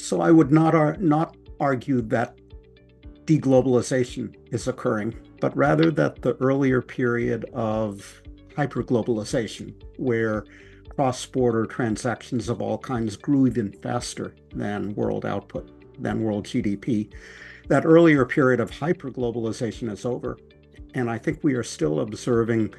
So I would not argue that deglobalization is occurring, but rather that the earlier period of hyperglobalization, where cross-border transactions of all kinds grew even faster than world output, than world GDP, that earlier period of hyperglobalization is over. And I think we are still observing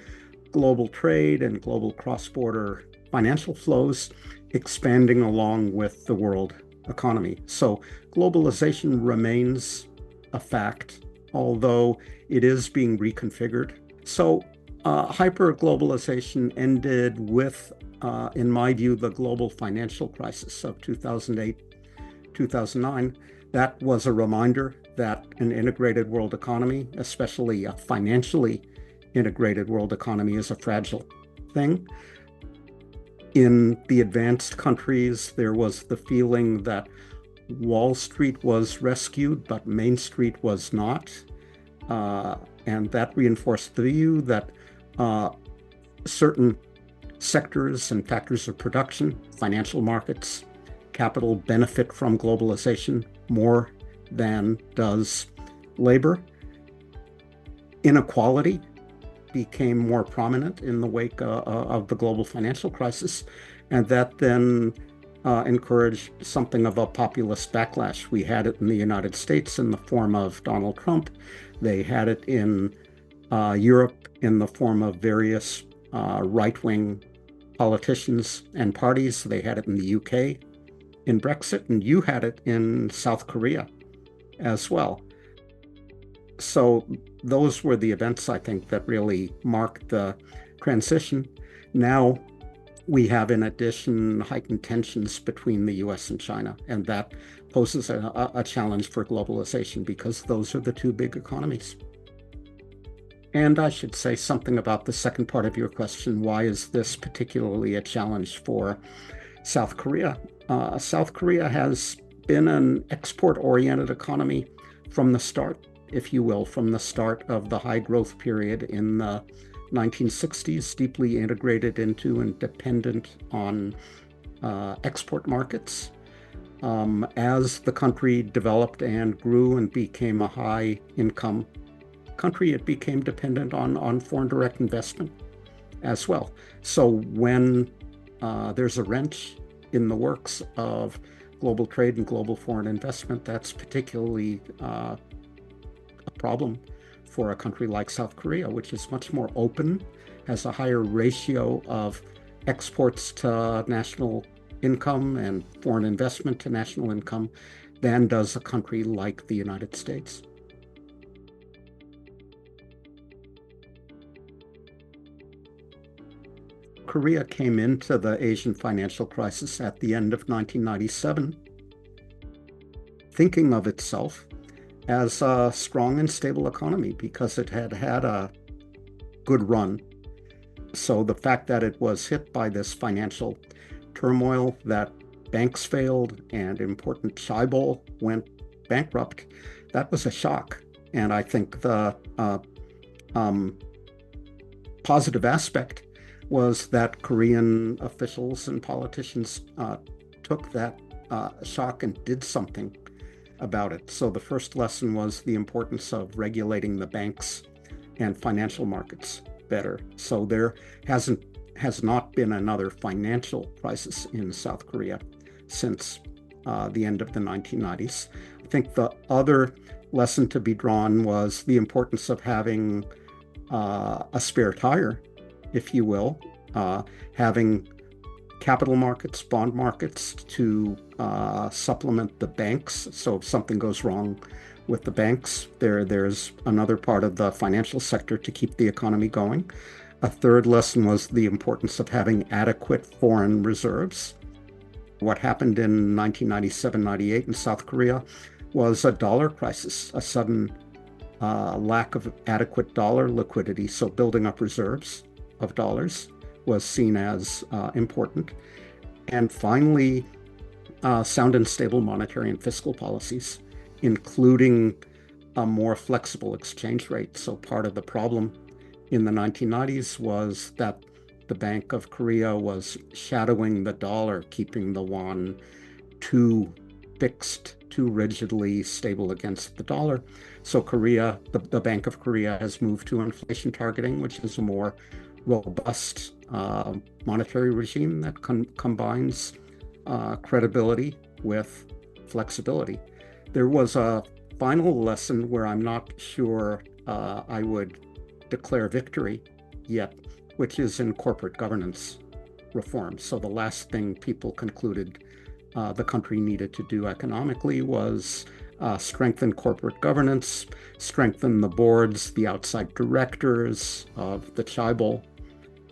global trade and global cross-border financial flows expanding along with the world economy. So globalization remains a fact, although it is being reconfigured. So hyperglobalization ended with, in my view, the global financial crisis of 2008, 2009. That was a reminder that an integrated world economy, especially a financially integrated world economy, is a fragile thing. In the advanced countries, there was the feeling that Wall Street was rescued, but Main Street was not. And that reinforced the view that certain sectors and factors of production, financial markets, capital benefit from globalization more than does labor. Inequality became more prominent in the wake of the global financial crisis, and that then encouraged something of a populist backlash. We had it in the United States in the form of Donald Trump. They had it in Europe in the form of various right-wing politicians and parties. They had it in the UK in Brexit, and you had it in South Korea as well. So those were the events, I think, that really marked the transition. Now we have, in addition, heightened tensions between the US and China, and that poses a challenge for globalization because those are the two big economies. And I should say something about the second part of your question. Why is this particularly a challenge for South Korea? South Korea has been an export-oriented economy from the start, if you will, from the start of the high growth period in the 1960s, deeply integrated into and dependent on export markets. As the country developed and grew and became a high income country, it became dependent on foreign direct investment as well. So when there's a wrench in the works of global trade and global foreign investment, that's particularly a problem for a country like South Korea, which is much more open, has a higher ratio of exports to national income and foreign investment to national income than does a country like the United States. Korea came into the Asian financial crisis at the end of 1997, thinking of itself as a strong and stable economy because it had had a good run. So the fact that it was hit by this financial turmoil, that banks failed and important chaebol went bankrupt, that was a shock. And I think the positive aspect was that Korean officials and politicians took that shock and did something about it. So the first lesson was the importance of regulating the banks and financial markets better. So there has not been another financial crisis in South Korea since the end of the 1990s. I think the other lesson to be drawn was the importance of having a spare tire, if you will, having capital markets, bond markets to supplement the banks. So if something goes wrong with the banks, there's another part of the financial sector to keep the economy going. A third lesson was the importance of having adequate foreign reserves. What happened in 1997-98 in South Korea was a dollar crisis, a sudden lack of adequate dollar liquidity. So building up reserves of dollars was seen as important. And finally, sound and stable monetary and fiscal policies, including a more flexible exchange rate. So part of the problem in the 1990s was that the Bank of Korea was shadowing the dollar, keeping the won too fixed too rigidly, stable against the dollar. So Korea, the Bank of Korea has moved to inflation targeting, which is a more robust monetary regime that combines credibility with flexibility. There was a final lesson where I'm not sure I would declare victory yet, which is in corporate governance reform. So the last thing people concluded the country needed to do economically was strengthen corporate governance, strengthen the boards, the outside directors of the 𝐄𝐩,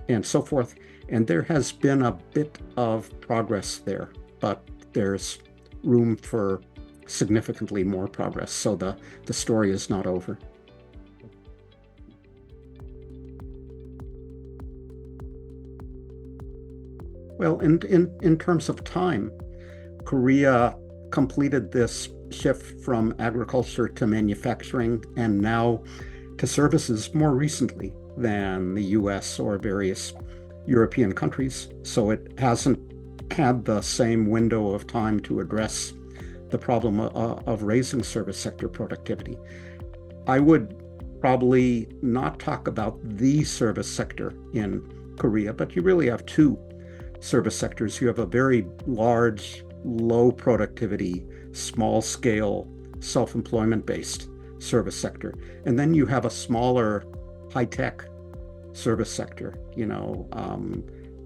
and so forth. And there has been a bit of progress there, but there's room for significantly more progress. So the story is not over. Well, in terms of time, Korea completed this shift from agriculture to manufacturing and now to services more recently than the US or various European countries. So it hasn't had the same window of time to address the problem of raising service sector productivity. I would probably not talk about the service sector in Korea, but you really have two service sectors. You have a very large, low productivity, small scale, self-employment based service sector. And then you have a smaller, high-tech service sector,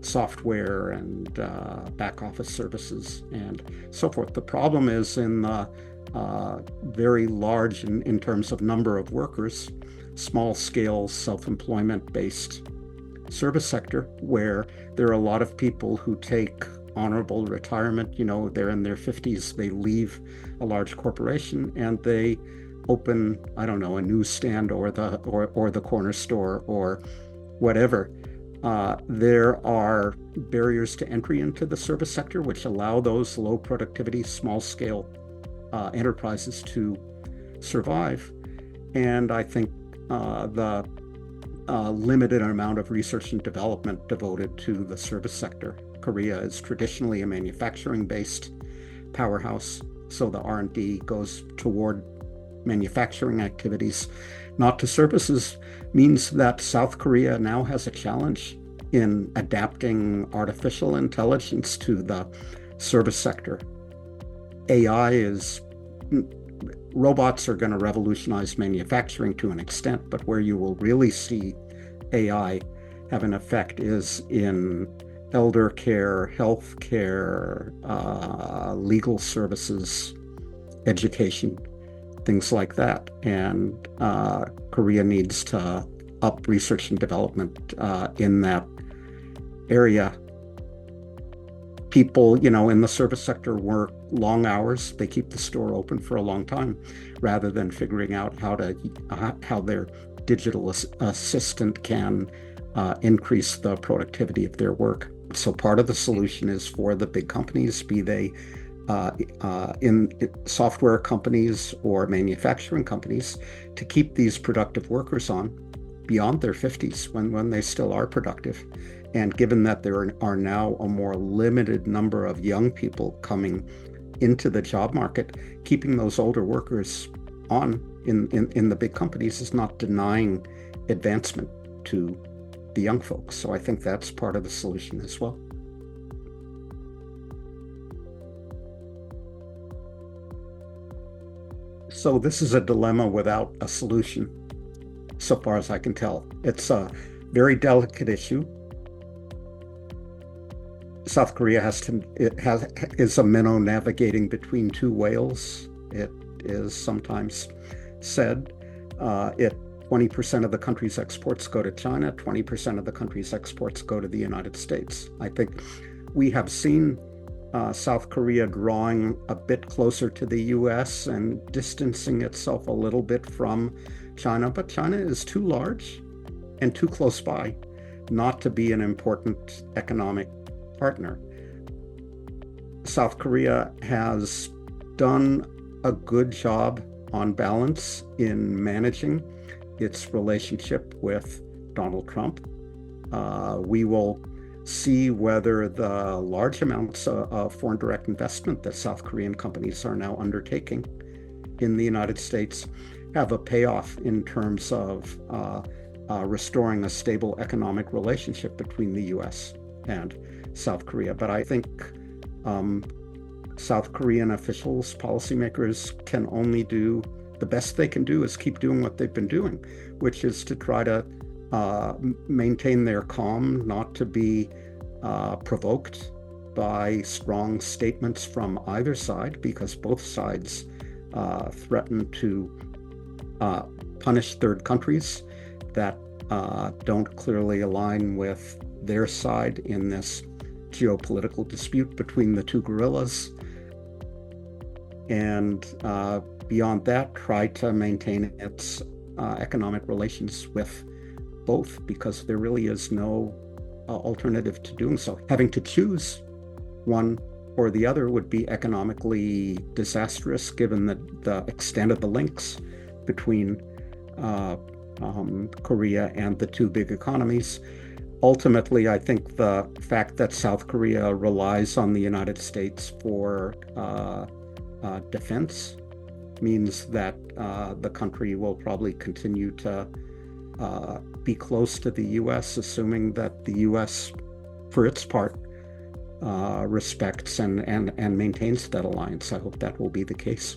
software and back office services and so forth. The problem is in the very large in terms of number of workers, small scale, self-employment based service sector, where there are a lot of people who take honorable retirement. They're in their 50s, they leave a large corporation and they open, I don't know, a newsstand or the corner store or whatever. There are barriers to entry into the service sector which allow those low productivity, small scale enterprises to survive. And I think the limited amount of research and development devoted to the service sector. Korea is traditionally a manufacturing-based powerhouse, so the R&D goes toward manufacturing activities, not to services, means that South Korea now has a challenge in adapting artificial intelligence to the service sector. Robots are going to revolutionize manufacturing to an extent, but where you will really see AI have an effect is in elder care, health care, legal services, education, things like that. And Korea needs to up research and development in that area. People, in the service sector work long hours. They keep the store open for a long time rather than figuring out how their digital assistant can increase the productivity of their work. So part of the solution is for the big companies, be they in software companies or manufacturing companies, to keep these productive workers on beyond their 50s when they still are productive. And given that there are now a more limited number of young people coming into the job market, keeping those older workers on in the big companies is not denying advancement to the young folks. So I think that's part of the solution as well. So this is a dilemma without a solution, so far as I can tell. It's a very delicate issue. South Korea is a minnow navigating between two whales. It is sometimes said 20% of the country's exports go to China, 20% of the country's exports go to the United States. I think we have seen South Korea drawing a bit closer to the US and distancing itself a little bit from China, but China is too large and too close by not to be an important economic partner. South Korea has done a good job on balance in managing its relationship with Donald Trump. We will see whether the large amounts of foreign direct investment that South Korean companies are now undertaking in the United States have a payoff in terms of restoring a stable economic relationship between the US and South Korea. But I think South Korean officials, policymakers can only do, the best they can do is keep doing what they've been doing, which is to try to maintain their calm, not to be provoked by strong statements from either side, because both sides threaten to punish third countries that don't clearly align with their side in this geopolitical dispute between the two gorillas. And beyond that, try to maintain its economic relations with both, because there really is no alternative to doing so. Having to choose one or the other would be economically disastrous, given the extent of the links between Korea and the two big economies. Ultimately, I think the fact that South Korea relies on the United States for defense means that the country will probably continue to be close to the US, assuming that the US, for its part, respects and maintains that alliance. I hope that will be the case.